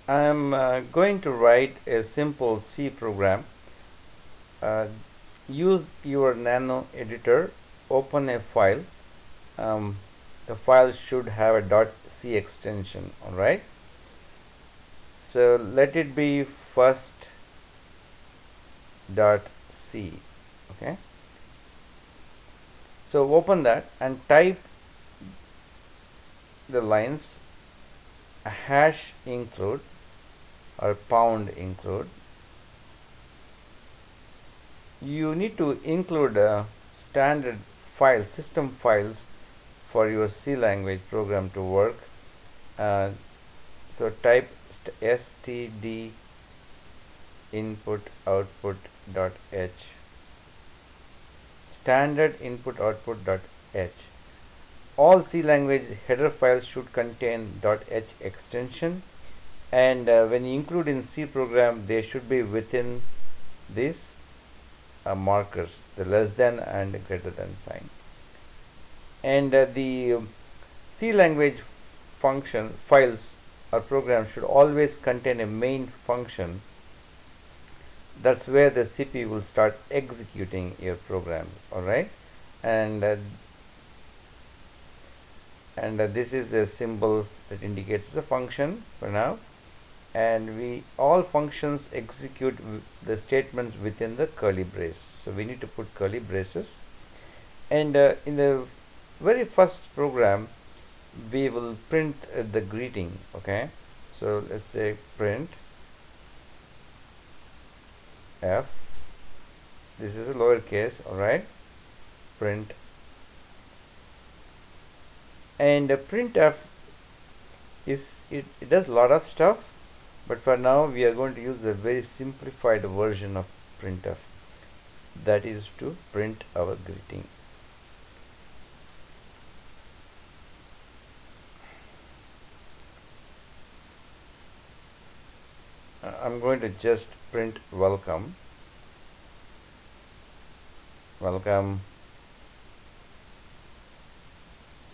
I am going to write a simple C program. Uh, Use your nano editor, open a file. Um, the file should have a .c extension, alright. So let it be first .c, okay. So open that and type the lines hash include or pound include. You need to include standard files, system files for your C language program to work. Uh, so type std input output dot h, standard input output dot h. All C language header files should contain .h extension, and when you include in C program, they should be within these markers, the less than and greater than sign. And the C language function files or programs should always contain a main function. That's where the CPU will start executing your program, alright. And this is the symbol that indicates the function for now, and we all functions execute the statements within the curly brace, so we need to put curly braces. And in the very first program we will print the greeting, okay. So let's say print f, this is a lowercase, alright, print. And printf is it does a lot of stuff, but for now we are going to use a very simplified version of printf, that is to print our greeting. I'm going to just print welcome,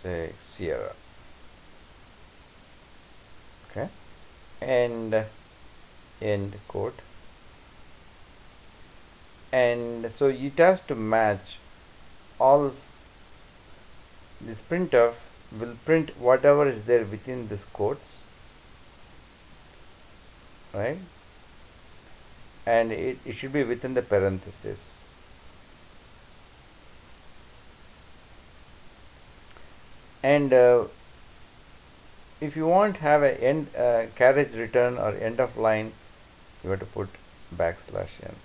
say Sierra, okay, and end quote. And so it has to match all. This printf will print whatever is there within this quotes, right, and it should be within the parenthesis. And if you want have a end carriage return or end of line, you have to put \n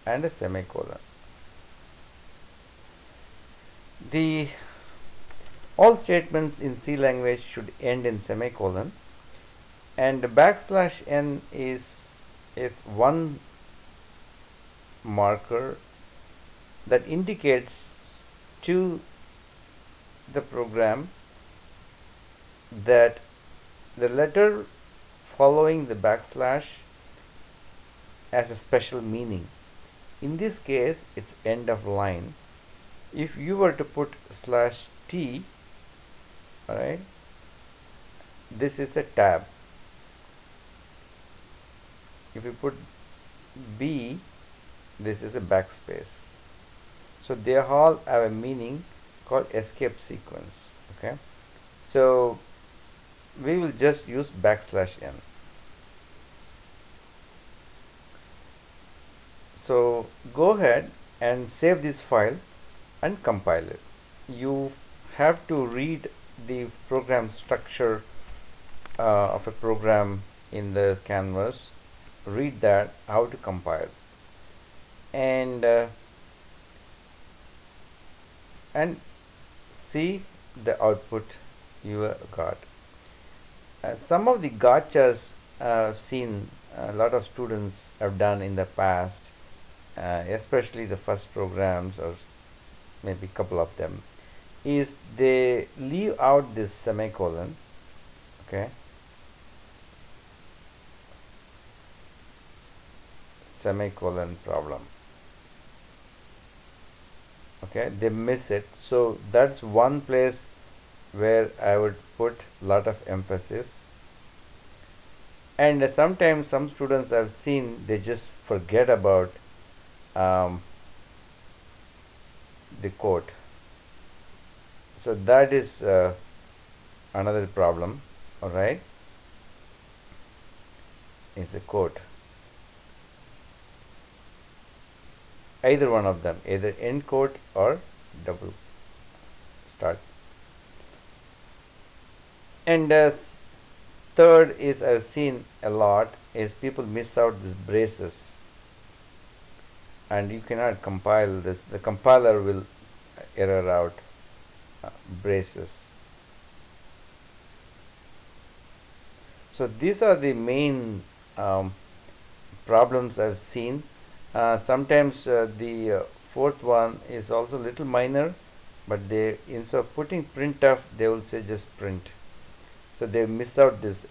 and a semicolon. The all statements in C language should end in semicolon, and \n is one marker that indicates to the program that the letter following the backslash has a special meaning. In this case it's end of line. If you were to put /t, alright, this is a tab. If you put b, this is a backspace. So they all have a meaning called escape sequence, okay. So we will just use \n. So go ahead and save this file and compile it. You have to read the program structure of a program in the canvas, read that how to compile, and see the output you got. Some of the gotchas I've seen a lot of students have done in the past, especially the first programs or maybe a couple of them, is they leave out this semicolon, okay, semicolon problem, okay, they miss it. So that's one place where I would put lot of emphasis. And sometimes some students I've seen, they just forget about um, the quote. So that is another problem. All right, is the quote. Either one of them, either end quote or double start. And third is I've seen a lot is people miss out these braces, and you cannot compile this. The compiler will error out braces. So these are the main um, problems I've seen. Sometimes the fourth one is also a little minor, but they, instead of putting printf, they will say just print. So they miss out this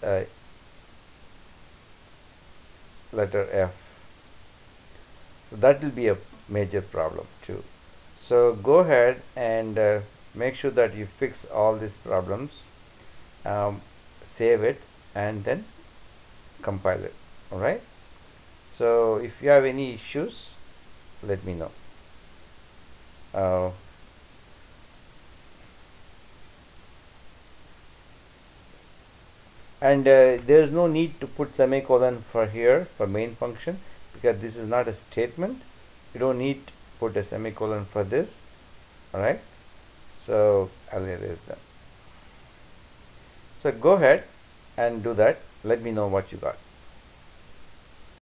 letter F. So that will be a major problem too. So go ahead and make sure that you fix all these problems, um, save it, and then compile it. All right. So if you have any issues, let me know. Uh, and there is no need to put semicolon for here for main function, because this is not a statement. You don't need to put a semicolon for this. All right. So I'll erase them. So go ahead and do that. Let me know what you got.